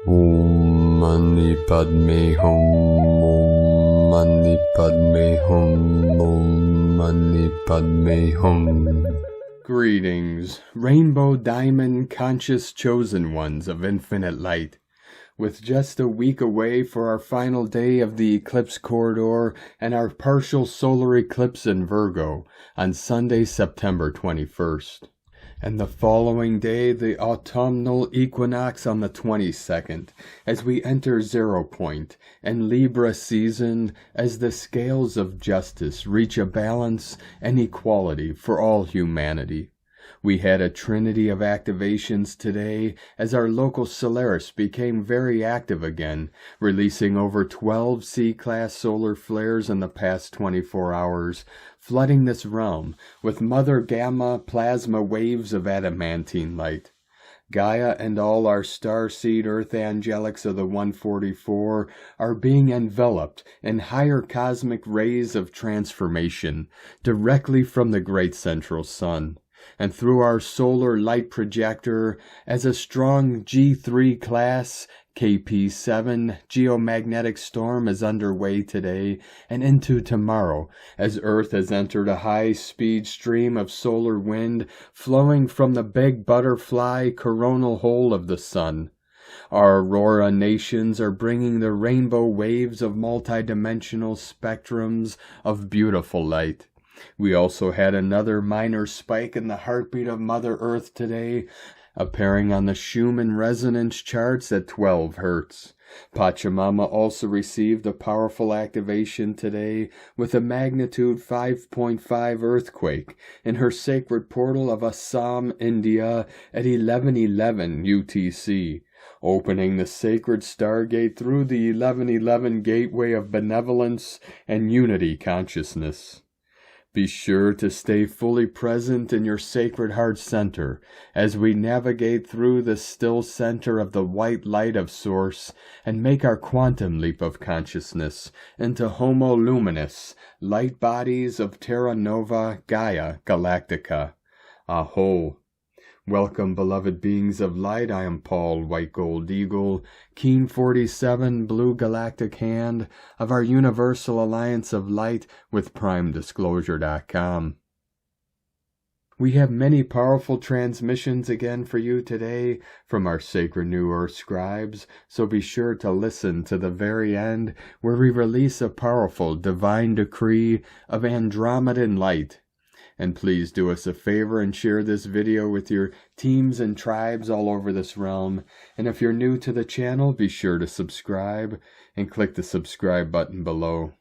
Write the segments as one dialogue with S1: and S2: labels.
S1: Om Mani Padme Hum. Om Mani Padme Hum. Om Mani Padme Hum. Greetings, rainbow diamond conscious chosen ones of infinite light. With just a week away for our final day of the eclipse corridor and our partial solar eclipse in Virgo on Sunday, September 21st. And the following day, the autumnal equinox on the 22nd, as we enter 0 point and Libra season as the scales of justice reach a balance and equality for all humanity. We had a trinity of activations today as our local Solaris became very active again, releasing over 12 C-class solar flares in the past 24 hours, flooding this realm with mother gamma plasma waves of adamantine light. Gaia and all our starseed earth angelics of the 144 are being enveloped in higher cosmic rays of transformation directly from the great central sun. And through our solar light projector as a strong G3 class KP7 geomagnetic storm is underway today and into tomorrow as Earth has entered a high-speed stream of solar wind flowing from the big butterfly coronal hole of the sun. Our aurora nations are bringing the rainbow waves of multidimensional spectrums of beautiful light. We also had another minor spike in the heartbeat of Mother Earth today, appearing on the Schumann resonance charts at 12 Hz. Pachamama also received a powerful activation today with a magnitude 5.5 earthquake in her sacred portal of Assam, India at 11:11 UTC, opening the sacred stargate through the 11:11 gateway of benevolence and unity consciousness. Be sure to stay fully present in your sacred heart center as we navigate through the still center of the white light of Source and make our quantum leap of consciousness into Homo Luminous, light bodies of Terra Nova Gaia Galactica. A'ho. Welcome, beloved beings of light. I am Paul, White Gold Eagle, Keen 47, Blue Galactic Hand of our Universal Alliance of Light with PrimeDisclosure.com. We have many powerful transmissions again for you today from our sacred New Earth scribes, so be sure to listen to the very end where we release a powerful divine decree of Andromedan light. And please do us a favor and share this video with your teams and tribes all over this realm. And if you're new to the channel, be sure to subscribe and click the subscribe button below.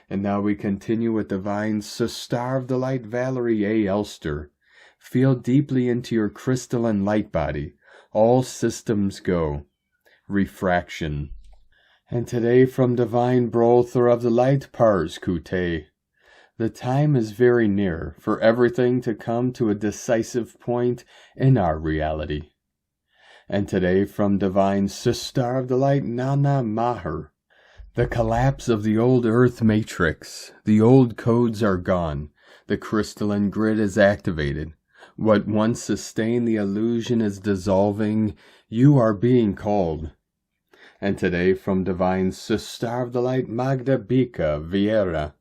S1: And now we continue with Divine Star of the Light Valerie A. Elster. Feel deeply into your crystalline light body. All systems go. Refraction. And today from Divine Brother of the Light Pars Kute. The time is very near for everything to come to a decisive point in our reality. And today from Divine Star of the Light Nana Maher. The collapse of the old Earth matrix. The old codes are gone. The crystalline grid is activated. What once sustained the illusion is dissolving. You are being called. And today from Divine Star of the Light Magda Bika Vieira.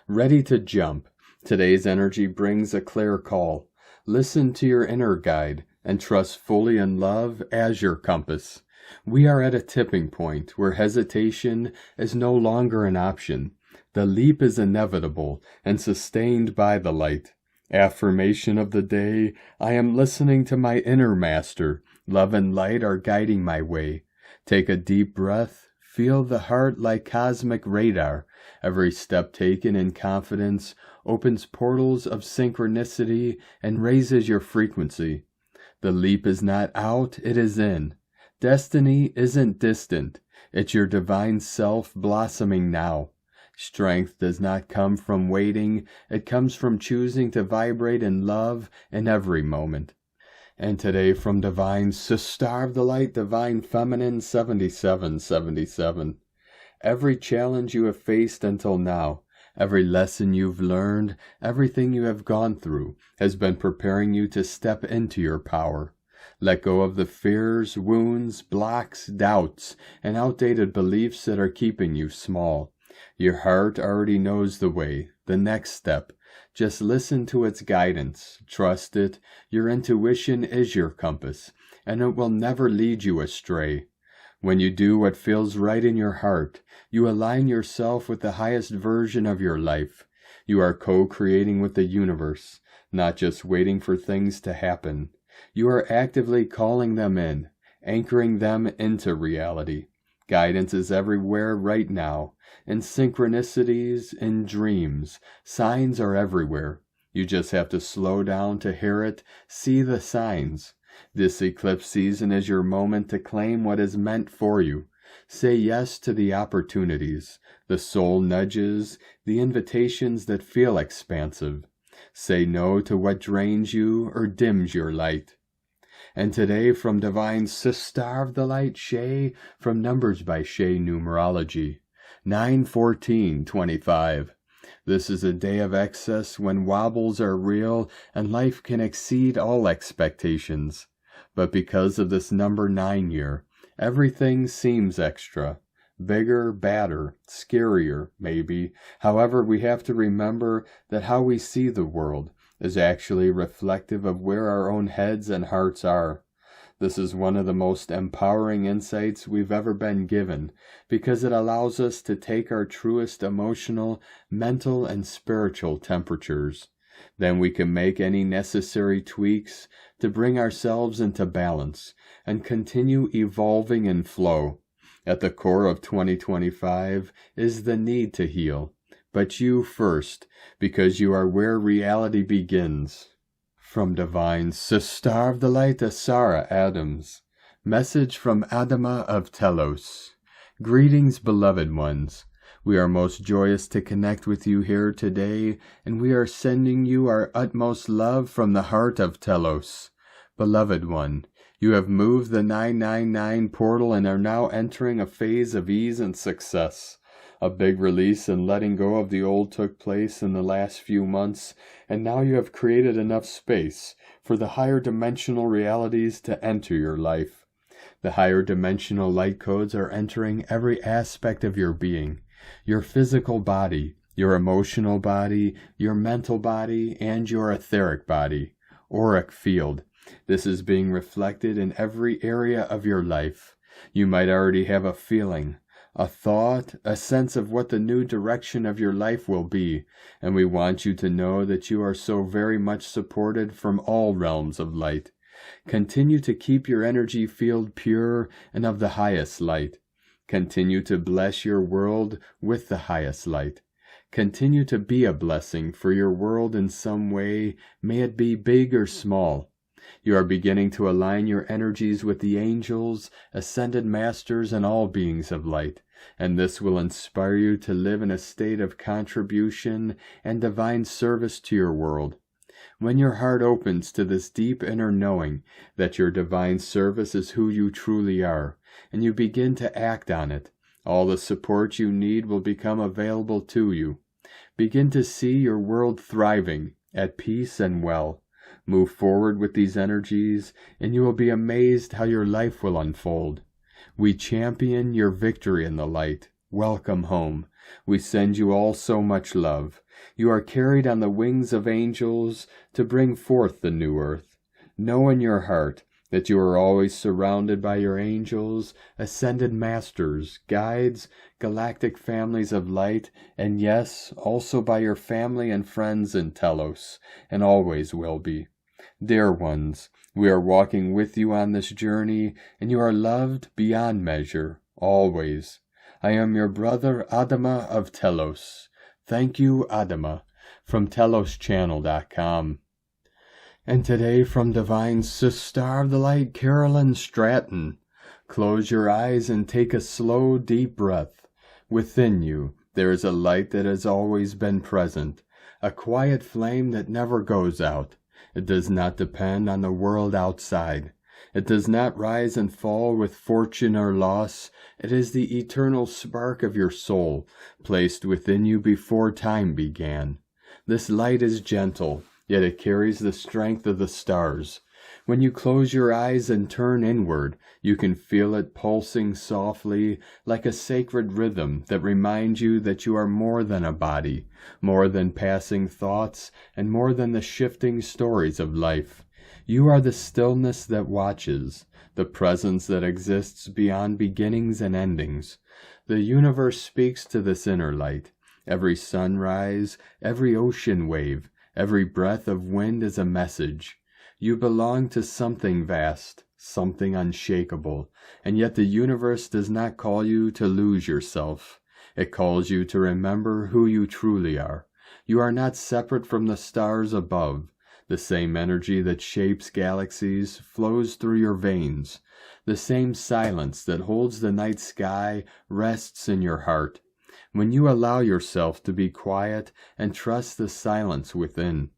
S1: Ready to jump. Today's energy brings a clear call. Listen to your inner guide and trust fully in love as your compass. We are at a tipping point where hesitation is no longer an option. The leap is inevitable and sustained by the light. Affirmation of the day, I am listening to my inner master. Love and light are guiding my way. Take a deep breath. Feel the heart like cosmic radar. Every step taken in confidence opens portals of synchronicity and raises your frequency. The leap is not out, it is in. Destiny isn't distant. It's your divine self blossoming now. Strength does not come from waiting. It comes from choosing to vibrate in love in every moment. And today from Divine Star of the Light, Divine Feminine 7777. Every challenge you have faced until now, every lesson you've learned, everything you have gone through has been preparing you to step into your power. Let go of the fears, wounds, blocks, doubts, and outdated beliefs that are keeping you small. Your heart already knows the way, the next step. Just listen to its guidance. Trust it. Your intuition is your compass, and it will never lead you astray. When you do what feels right in your heart, you align yourself with the highest version of your life. You are co-creating with the universe, not just waiting for things to happen. You are actively calling them in, anchoring them into reality. Guidance is everywhere right now, in synchronicities, in dreams. Signs are everywhere. You just have to slow down to hear it, see the signs. This eclipse season is your moment to claim what is meant for you. Say yes to the opportunities, the soul nudges, the invitations that feel expansive. Say no to what drains you or dims your light. And today from Divine Sister of the Light, Shay, from Numbers by Shay Numerology, 9/14/25. This is a day of excess when wobbles are real and life can exceed all expectations. But because of this number 9 year, everything seems extra. Bigger, badder, scarier, maybe. However, we have to remember that how we see the world is actually reflective of where our own heads and hearts are. This is one of the most empowering insights we've ever been given, because it allows us to take our truest emotional, mental, and spiritual temperatures. Then we can make any necessary tweaks to bring ourselves into balance and continue evolving in flow. At the core of 2025 is the need to heal, but you first, because you are where reality begins. From Divine Sister of the Light, Sarah Adams. Message from Adama of Telos. Greetings, beloved ones. We are most joyous to connect with you here today, and we are sending you our utmost love from the heart of Telos. Beloved one, you have moved the 999 portal and are now entering a phase of ease and success. A big release and letting go of the old took place in the last few months, and now you have created enough space for the higher dimensional realities to enter your life. The higher dimensional light codes are entering every aspect of your being, your physical body, your emotional body, your mental body, and your etheric body, auric field. This is being reflected in every area of your life. You might already have a feeling, a thought, a sense of what the new direction of your life will be, and we want you to know that you are so very much supported from all realms of light. Continue to keep your energy field pure and of the highest light. Continue to bless your world with the highest light. Continue to be a blessing for your world in some way, may it be big or small. You are beginning to align your energies with the angels, ascended masters, and all beings of light, and this will inspire you to live in a state of contribution and divine service to your world. When your heart opens to this deep inner knowing that your divine service is who you truly are, and you begin to act on it, all the support you need will become available to you. Begin to see your world thriving, at peace and well. Move forward with these energies, and you will be amazed how your life will unfold. We champion your victory in the light. Welcome home. We send you all so much love. You are carried on the wings of angels to bring forth the new earth. Know in your heart that you are always surrounded by your angels, ascended masters, guides, galactic families of light, and yes, also by your family and friends in Telos, and always will be. Dear ones, we are walking with you on this journey, and you are loved beyond measure, always. I am your brother Adama of Telos. Thank you, Adama, from teloschannel.com. And today from Divine Sister of the Light, Carolyn Stratton. Close your eyes and take a slow, deep breath. Within you, there is a light that has always been present, a quiet flame that never goes out. It does not depend on the world outside. It does not rise and fall with fortune or loss. It is the eternal spark of your soul, placed within you before time began. This light is gentle, yet it carries the strength of the stars. When you close your eyes and turn inward, you can feel it pulsing softly like a sacred rhythm that reminds you that you are more than a body, more than passing thoughts, and more than the shifting stories of life. You are the stillness that watches, the presence that exists beyond beginnings and endings. The universe speaks to this inner light. Every sunrise, every ocean wave, every breath of wind is a message. You belong to something vast, something unshakable, and yet the universe does not call you to lose yourself. It calls you to remember who you truly are. You are not separate from the stars above. The same energy that shapes galaxies flows through your veins. The same silence that holds the night sky rests in your heart. When you allow yourself to be quiet and trust the silence within,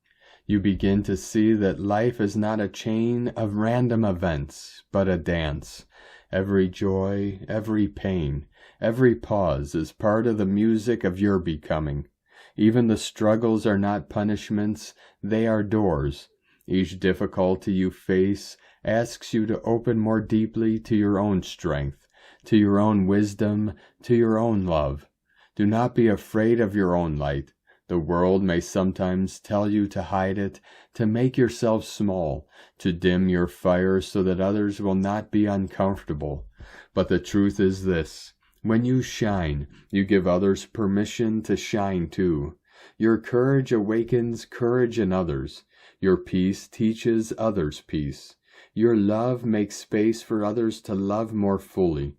S1: you begin to see that life is not a chain of random events, but a dance. Every joy, every pain, every pause is part of the music of your becoming. Even the struggles are not punishments, they are doors. Each difficulty you face asks you to open more deeply to your own strength, to your own wisdom, to your own love. Do not be afraid of your own light. The world may sometimes tell you to hide it, to make yourself small, to dim your fire so that others will not be uncomfortable. But the truth is this: when you shine, you give others permission to shine too. Your courage awakens courage in others. Your peace teaches others peace. Your love makes space for others to love more fully.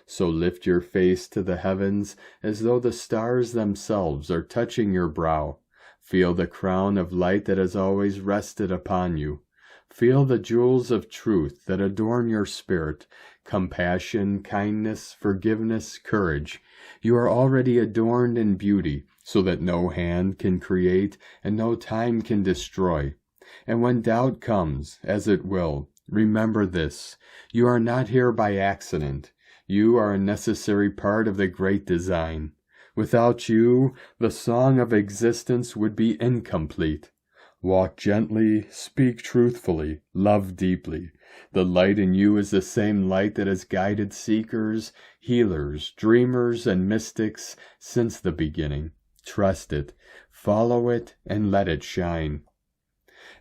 S1: So lift your face to the heavens as though the stars themselves are touching your brow. Feel the crown of light that has always rested upon you. Feel the jewels of truth that adorn your spirit: compassion, kindness, forgiveness, courage. You are already adorned in beauty, so that no hand can create and no time can destroy. And when doubt comes, as it will, remember this: you are not here by accident. You are a necessary part of the great design. Without you, the song of existence would be incomplete. Walk gently, speak truthfully, love deeply. The light in you is the same light that has guided seekers, healers, dreamers, and mystics since the beginning. Trust it, follow it, and let it shine.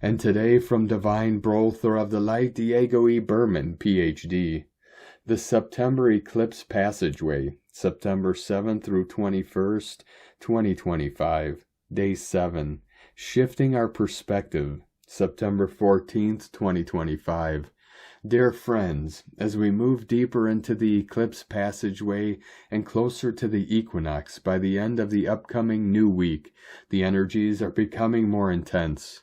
S1: And today, from Divine Brother of the Light, Diego E. Berman, Ph.D., the September Eclipse Passageway, September 7th through 21st, 2025, Day 7, Shifting Our Perspective, September 14th, 2025. Dear friends, as we move deeper into the eclipse passageway and closer to the equinox by the end of the upcoming new week, the energies are becoming more intense.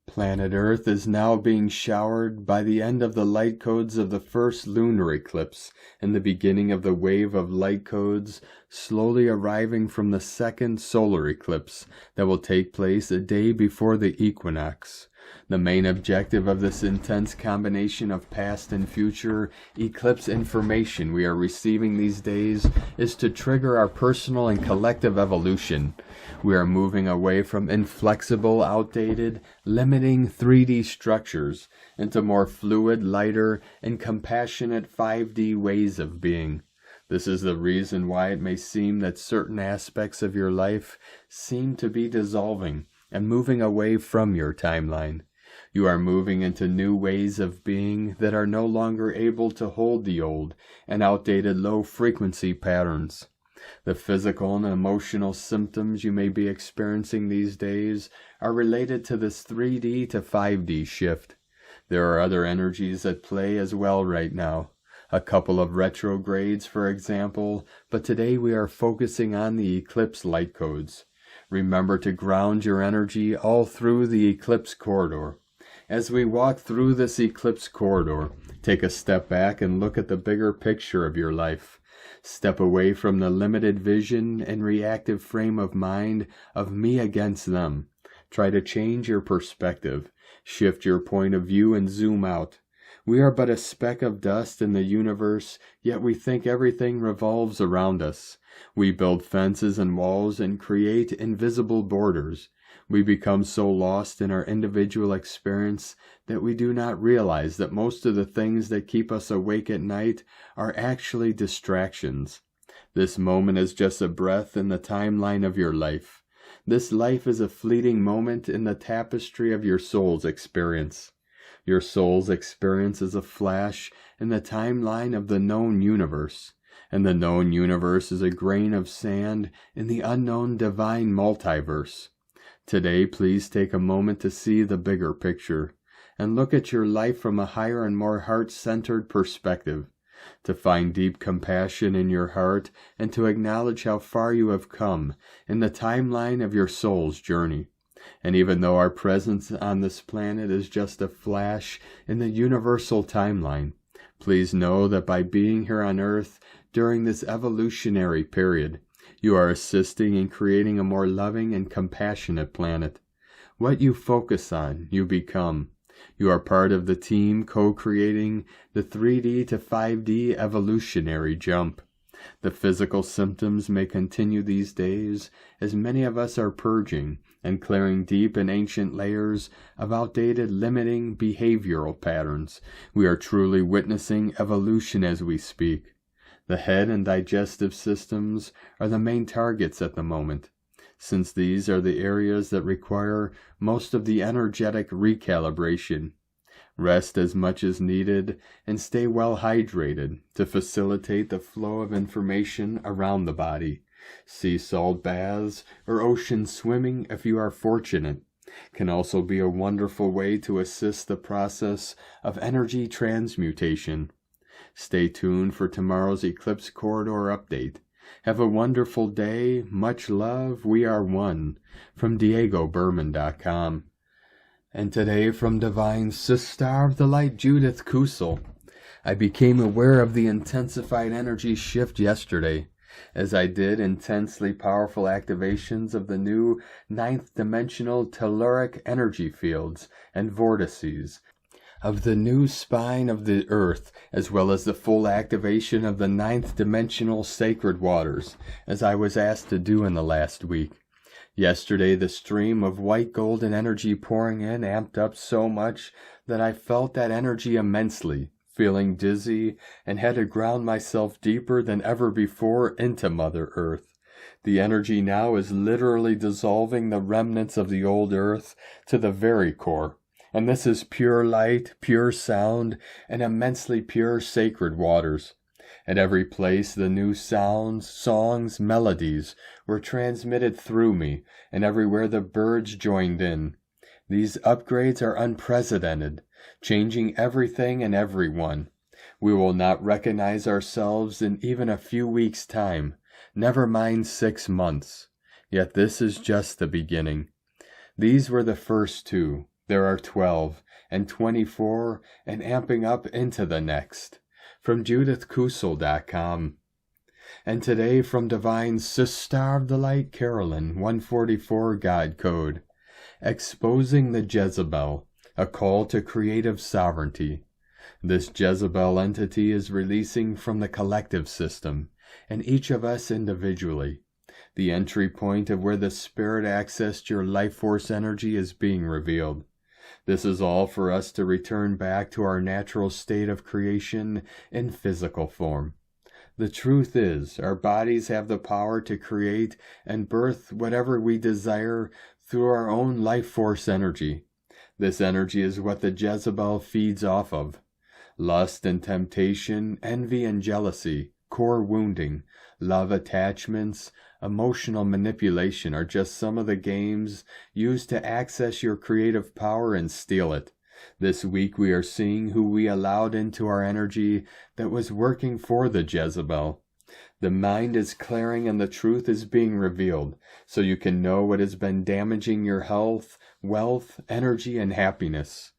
S1: Planet Earth is now being showered by the end of the light codes of the first lunar eclipse and the beginning of the wave of light codes slowly arriving from the second solar eclipse that will take place a day before the equinox. The main objective of this intense combination of past and future eclipse information we are receiving these days is to trigger our personal and collective evolution. We are moving away from inflexible, outdated, limiting 3D structures into more fluid, lighter, and compassionate 5D ways of being. This is the reason why it may seem that certain aspects of your life seem to be dissolving and moving away from your timeline. You are moving into new ways of being that are no longer able to hold the old and outdated low-frequency patterns. The physical and emotional symptoms you may be experiencing these days are related to this 3D to 5D shift. There are other energies at play as well right now. A couple of retrogrades, for example, but today we are focusing on the eclipse light codes. Remember to ground your energy all through the eclipse corridor. As we walk through this eclipse corridor, take a step back and look at the bigger picture of your life. Step away from the limited vision and reactive frame of mind of me against them. Try to change your perspective. Shift your point of view and zoom out. We are but a speck of dust in the universe, yet we think everything revolves around us. We build fences and walls and create invisible borders. We become so lost in our individual experience that we do not realize that most of the things that keep us awake at night are actually distractions. This moment is just a breath in the timeline of your life. This life is a fleeting moment in the tapestry of your soul's experience. Your soul's experience is a flash in the timeline of the known universe, and the known universe is a grain of sand in the unknown divine multiverse. Today, please take a moment to see the bigger picture, and look at your life from a higher and more heart-centered perspective, to find deep compassion in your heart and to acknowledge how far you have come in the timeline of your soul's journey. And even though our presence on this planet is just a flash in the universal timeline, please know that by being here on Earth during this evolutionary period, you are assisting in creating a more loving and compassionate planet. What you focus on, you become. You are part of the team co-creating the 3D to 5D evolutionary jump. The physical symptoms may continue these days, as many of us are purging and clearing deep and ancient layers of outdated limiting behavioral patterns. We are truly witnessing evolution as we speak. The head and digestive systems are the main targets at the moment, since these are the areas that require most of the energetic recalibration. Rest as much as needed and stay well hydrated to facilitate the flow of information around the body. Sea salt baths or ocean swimming, if you are fortunate, can also be a wonderful way to assist the process of energy transmutation. Stay tuned for tomorrow's Eclipse Corridor update. Have a wonderful day. Much love. We are one. From DiegoBerman.com. And today from Divine Sister of the Light, Judith Kusel. I became aware of the intensified energy shift yesterday, as I did intensely powerful activations of the new 9th dimensional telluric energy fields and vortices of the new spine of the earth, as well as the full activation of the 9th dimensional sacred waters, as I was asked to do in the last week. Yesterday, the stream of white golden energy pouring in amped up so much that I felt that energy immensely, feeling dizzy, and had to ground myself deeper than ever before into Mother Earth. The energy now is literally dissolving the remnants of the old earth to the very core. And this is pure light, pure sound, and immensely pure sacred waters. At every place the new sounds, songs, melodies were transmitted through me, and everywhere the birds joined in. These upgrades are unprecedented, changing everything and everyone. We will not recognize ourselves in even a few weeks' time, never mind 6 months. Yet this is just the beginning. These were the first 2. There are 12 and 24 and amping up into the next. From JudithKusel.com. And today from Divine Sister of the Light, Carolyn, 144 God Code. Exposing the Jezebel, a call to creative sovereignty. This Jezebel entity is releasing from the collective system, and each of us individually. The entry point of where the spirit accessed your life force energy is being revealed. This is all for us to return back to our natural state of creation in physical form. The truth is, our bodies have the power to create and birth whatever we desire through our own life force energy. This energy is what the Jezebel feeds off of. Lust and temptation, envy and jealousy, core wounding, love attachments, emotional manipulation are just some of the games used to access your creative power and steal it. This week we are seeing who we allowed into our energy that was working for the Jezebel. The mind is clearing and the truth is being revealed, so you can know what has been damaging your health, wealth, energy, and happiness.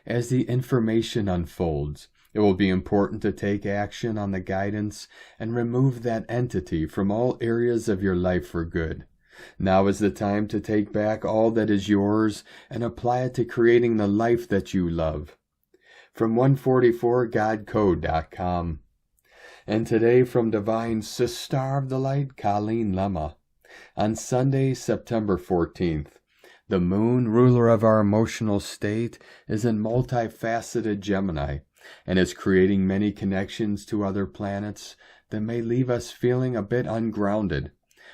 S1: As the information unfolds, it will be important to take action on the guidance and remove that entity from all areas of your life for good. Now is the time to take back all that is yours and apply it to creating the life that you love. From 144godcode.com. And today from Divine Sister of the Light, Colleen Lemma. On Sunday, September 14th, The moon, ruler of our emotional state, is in multifaceted Gemini and is creating many connections to other planets that may leave us feeling a bit ungrounded.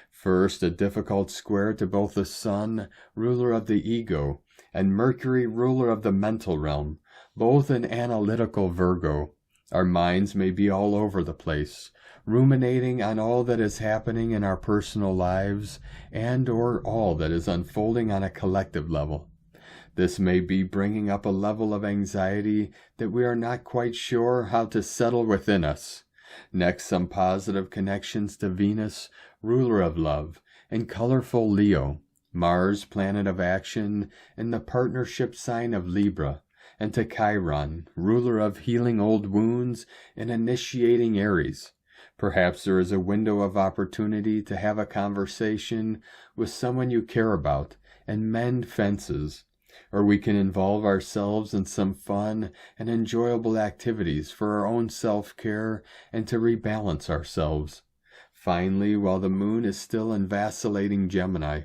S1: First, a difficult square to both the Sun, ruler of the ego, and Mercury, ruler of the mental realm, both in analytical Virgo. Our minds may be all over the place, ruminating on all that is happening in our personal lives and or all that is unfolding on a collective level. This may be bringing up a level of anxiety that we are not quite sure how to settle within us. Next, some positive connections to Venus, ruler of love, and colorful Leo, Mars, planet of action, and the partnership sign of Libra, and to Chiron, ruler of healing old wounds and initiating Aries. Perhaps there is a window of opportunity to have a conversation with someone you care about and mend fences, or we can involve ourselves in some fun and enjoyable activities for our own self-care and to rebalance ourselves. Finally, while the moon is still in vacillating Gemini,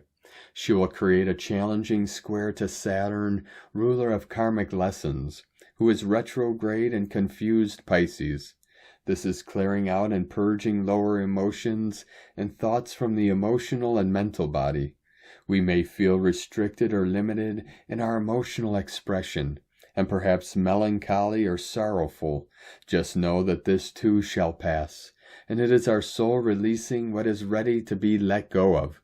S1: she will create a challenging square to Saturn, ruler of karmic lessons, who is retrograde and confused Pisces. This is clearing out and purging lower emotions and thoughts from the emotional and mental body. We may feel restricted or limited in our emotional expression, and perhaps melancholy or sorrowful. Just know that this too shall pass, and it is our soul releasing what is ready to be let go of.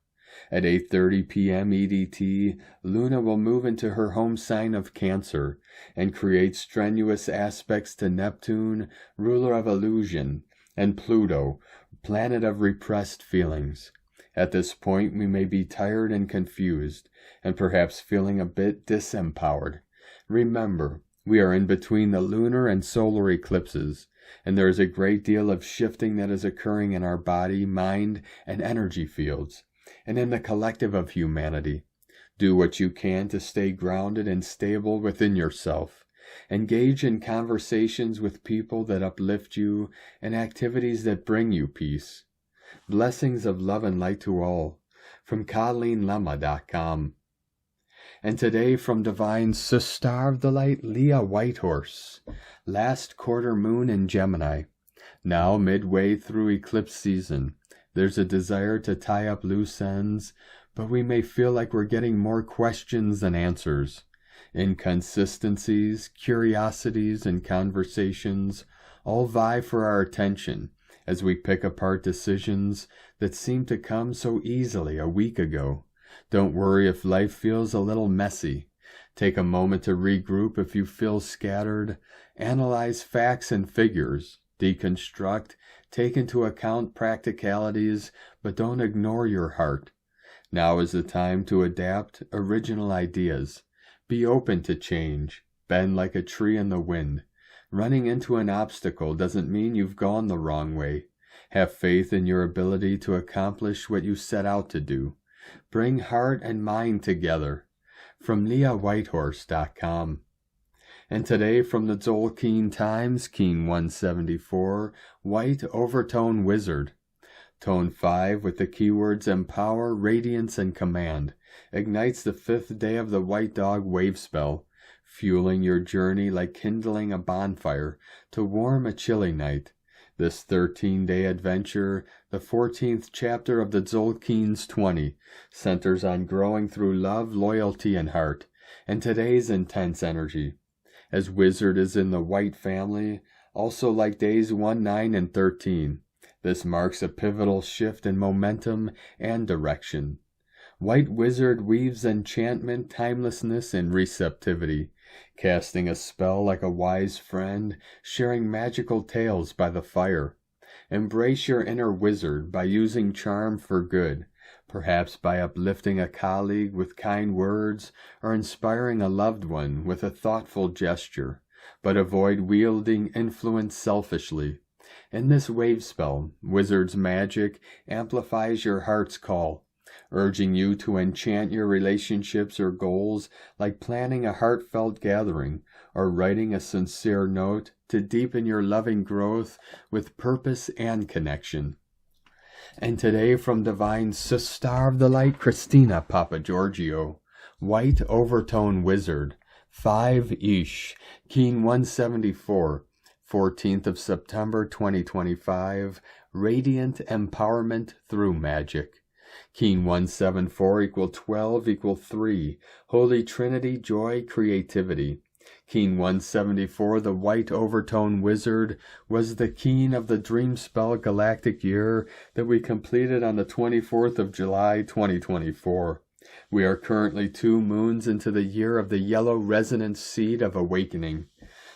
S1: At 8:30 p.m. EDT, Luna will move into her home sign of Cancer and create strenuous aspects to Neptune, ruler of illusion, and Pluto, planet of repressed feelings. At this point, we may be tired and confused, and perhaps feeling a bit disempowered. Remember, we are in between the lunar and solar eclipses, and there is a great deal of shifting that is occurring in our body, mind, and energy fields, and in the collective of humanity. Do what you can to stay grounded and stable within yourself. Engage in conversations with people that uplift you and activities that bring you peace. Blessings of love and light to all, from CoddlingLemma.com. And today from Divine Sister of the Light, Leah Whitehorse, last quarter moon in Gemini. Now midway through eclipse season, there's a desire to tie up loose ends, but we may feel like we're getting more questions than answers. Inconsistencies, curiosities, and conversations all vie for our attention as we pick apart decisions that seemed to come so easily a week ago. Don't worry if life feels a little messy. Take a moment to regroup if you feel scattered. Analyze facts and figures. Deconstruct. Take into account practicalities, but don't ignore your heart. Now is the time to adapt original ideas. Be open to change. Bend like a tree in the wind. Running into an obstacle doesn't mean you've gone the wrong way. Have faith in your ability to accomplish what you set out to do. Bring heart and mind together. From LeahWhitehorse.com. And today from the Tzolk'in Times, Keen 174, White Overtone Wizard. Tone 5 with the keywords Empower, Radiance, and Command. Ignites the 5th day of the White Dog Wave Spell, fueling your journey like kindling a bonfire to warm a chilly night. This 13-day adventure, the 14th chapter of the Tzolk'in's 20, centers on growing through love, loyalty, and heart, and today's intense energy. As Wizard is in the White family, also like days 1, 9, and 13, this marks a pivotal shift in momentum and direction. White Wizard weaves enchantment, timelessness, and receptivity, casting a spell like a wise friend, sharing magical tales by the fire. Embrace your inner wizard by using charm for good, perhaps by uplifting a colleague with kind words or inspiring a loved one with a thoughtful gesture, but avoid wielding influence selfishly. In this wave spell, Wizard's magic amplifies your heart's call, urging you to enchant your relationships or goals like planning a heartfelt gathering or writing a sincere note to deepen your loving growth with purpose and connection. And today from Divine Sister of the Light, Christina Papagiorgio, White Overtone Wizard, 5 Ish, Keen 174, 14th of September 2025, Radiant Empowerment Through Magic. Keen 174 equal 12 equal 3, Holy Trinity Joy Creativity. Keen 174, the White Overtone Wizard, was the keen of the Dream Spell Galactic Year that we completed on the 24th of July 2024. We are currently 2 moons into the year of the Yellow Resonance Seed of Awakening.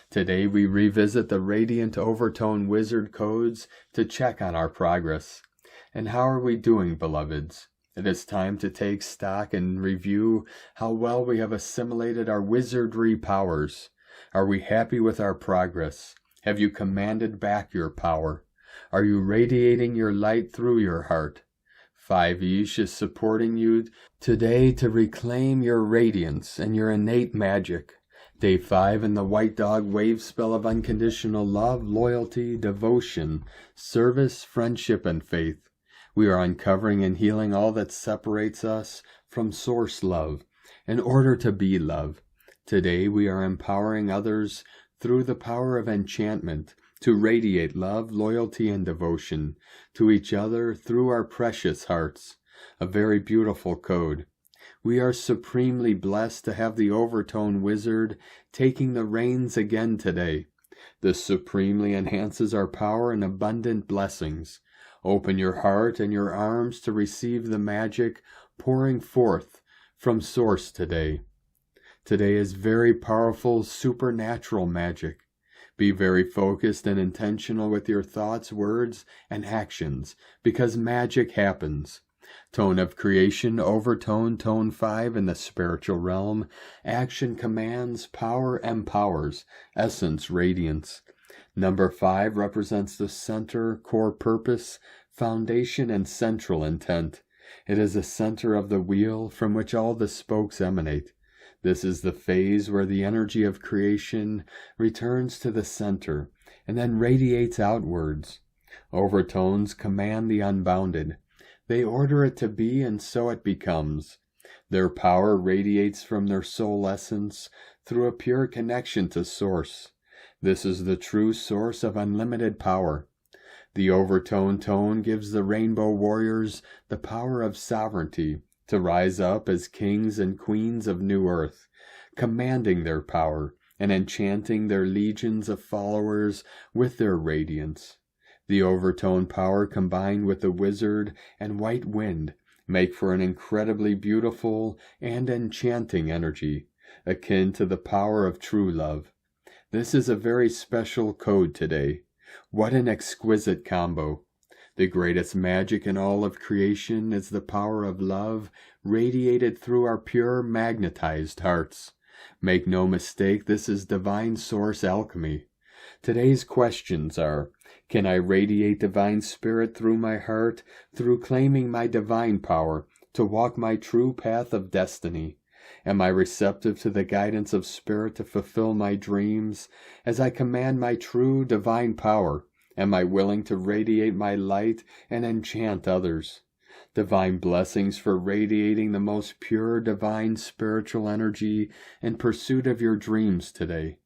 S1: Today we revisit the Radiant Overtone Wizard codes to check on our progress. And how are we doing, beloveds? It is time to take stock and review how well we have assimilated our wizardry powers. Are we happy with our progress? Have you commanded back your power? Are you radiating your light through your heart? 5 Ish is supporting you today to reclaim your radiance and your innate magic. Day 5 in the White Dog Wave Spell of Unconditional Love, Loyalty, Devotion, Service, Friendship, and Faith. We are uncovering and healing all that separates us from Source Love in order to be love. Today we are empowering others through the power of enchantment to radiate love, loyalty, and devotion to each other through our precious hearts. A very beautiful code. We are supremely blessed to have the Overtone Wizard taking the reins again today. This supremely enhances our power and abundant blessings. Open your heart and your arms to receive the magic pouring forth from Source today. Today is very powerful supernatural magic. Be very focused and intentional with your thoughts, words, and actions, because magic happens. Tone of creation, overtone, tone 5 in the spiritual realm. Action commands, power empowers, essence radiance. Number 5 represents the center, core purpose, foundation, and central intent. It is the center of the wheel from which all the spokes emanate. This is the phase where the energy of creation returns to the center and then radiates outwards. Overtones command the unbounded. They order it to be, and so it becomes. Their power radiates from their soul essence through a pure connection to Source. This is the true source of unlimited power. The overtone tone gives the rainbow warriors the power of sovereignty to rise up as kings and queens of New Earth, commanding their power and enchanting their legions of followers with their radiance. The overtone power combined with the wizard and white wind make for an incredibly beautiful and enchanting energy, akin to the power of true love. This is a very special code today. What an exquisite combo. The greatest magic in all of creation is the power of love radiated through our pure magnetized hearts. Make no mistake, this is divine source alchemy. Today's questions are, can I radiate divine spirit through my heart, through claiming my divine power to walk my true path of destiny? Am I receptive to the guidance of spirit to fulfill my dreams? As I command my true divine power, am I willing to radiate my light and enchant others? Divine blessings for radiating the most pure divine spiritual energy in pursuit of your dreams today.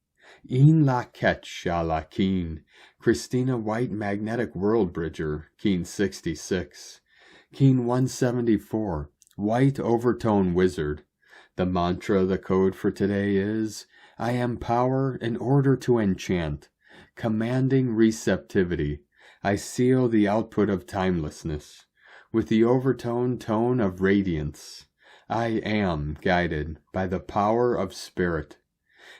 S1: In la ketch a la keen, Christina White Magnetic World Bridger, Keen 66. Keen 174, White Overtone Wizard. The mantra, the code for today is, I am power in order to enchant, commanding receptivity. I seal the output of timelessness. With the overtone tone of radiance, I am guided by the power of spirit.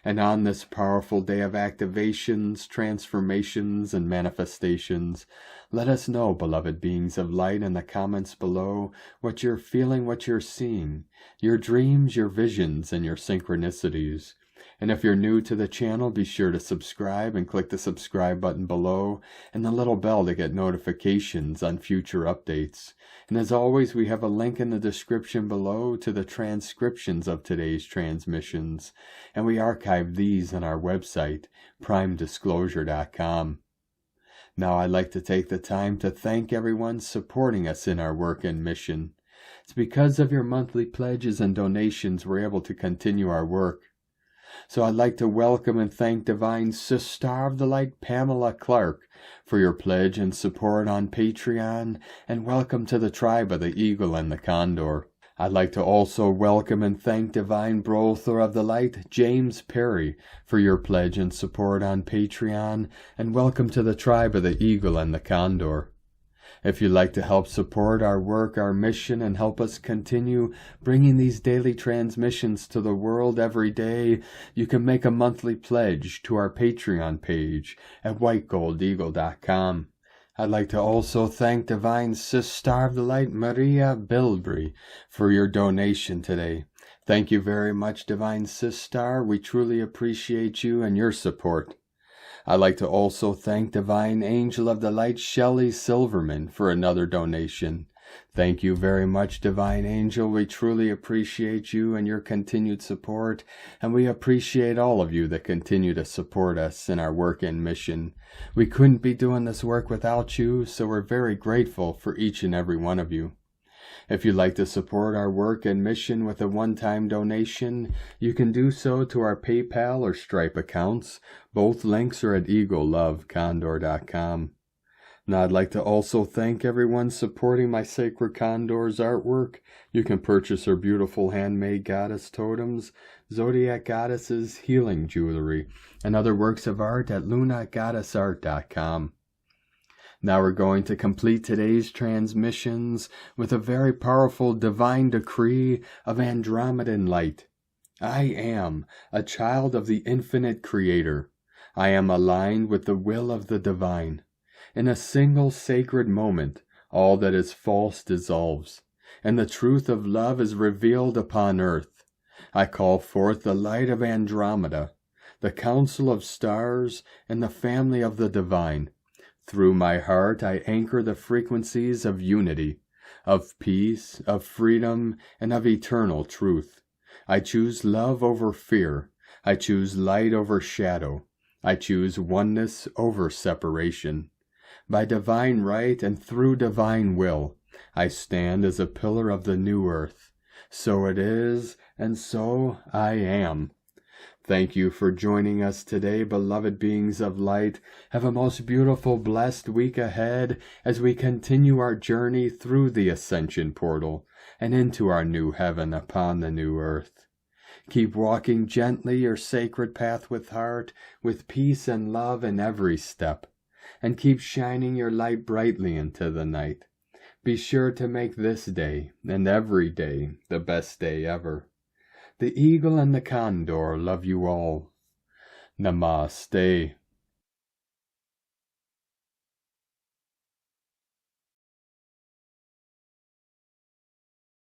S1: And on this powerful day of activations, transformations, and manifestations, let us know, beloved beings of light, in the comments below what you're feeling, what you're seeing, your dreams, your visions, and your synchronicities. And if you're new to the channel, be sure to subscribe and click the subscribe button below and the little bell to get notifications on future updates. And as always, we have a link in the description below to the transcriptions of today's transmissions, and we archive these on our website, primedisclosure.com. Now I'd like to take the time to thank everyone supporting us in our work and mission. It's because of your monthly pledges and donations we're able to continue our work. So I'd like to welcome and thank Divine Sister of the Light Pamela Clark for your pledge and support on Patreon, and welcome to the tribe of the Eagle and the Condor. I'd like to also welcome and thank Divine Brother of the Light James Prairie for your pledge and support on Patreon, and welcome to the tribe of the Eagle and the Condor. If you'd like to help support our work, our mission, and help us continue bringing these daily transmissions to the world every day, you can make a monthly pledge to our Patreon page at whitegoldeagle.com. I'd like to also thank Divine Sister of the Light Maria Bilbrey for your donation today. Thank you very much, Divine Sister. We truly appreciate you and your support. I'd like to also thank Divine Angel of the Light Shelley Silverman for another donation. Thank you very much, Divine Angel. We truly appreciate you and your continued support, and we appreciate all of you that continue to support us in our work and mission. We couldn't be doing this work without you, so we're very grateful for each and every one of you. If you'd like to support our work and mission with a one-time donation, you can do so to our PayPal or Stripe accounts. Both links are at eaglelovecondor.com. Now I'd like to also thank everyone supporting my Sacred Condor's artwork. You can purchase her beautiful handmade goddess totems, zodiac goddesses, healing jewelry, and other works of art at lunagoddessart.com. Now we're going to complete today's transmissions with a very powerful divine decree of Andromedan light. I am a child of the infinite Creator. I am aligned with the will of the divine. In a single sacred moment, all that is false dissolves, and the truth of love is revealed upon earth. I call forth the light of Andromeda, the council of stars, and the family of the divine. Through my heart I anchor the frequencies of unity, of peace, of freedom, and of eternal truth. I choose love over fear. I choose light over shadow. I choose oneness over separation. By divine right and through divine will, I stand as a pillar of the new earth. So it is, and so I am. Thank you for joining us today, beloved beings of light. Have a most beautiful, blessed week ahead as we continue our journey through the ascension portal and into our new heaven upon the new earth. Keep walking gently your sacred path with heart, with peace and love in every step, and keep shining your light brightly into the night. Be sure to make this day and every day the best day ever. The Eagle and the Condor love you all. Namaste.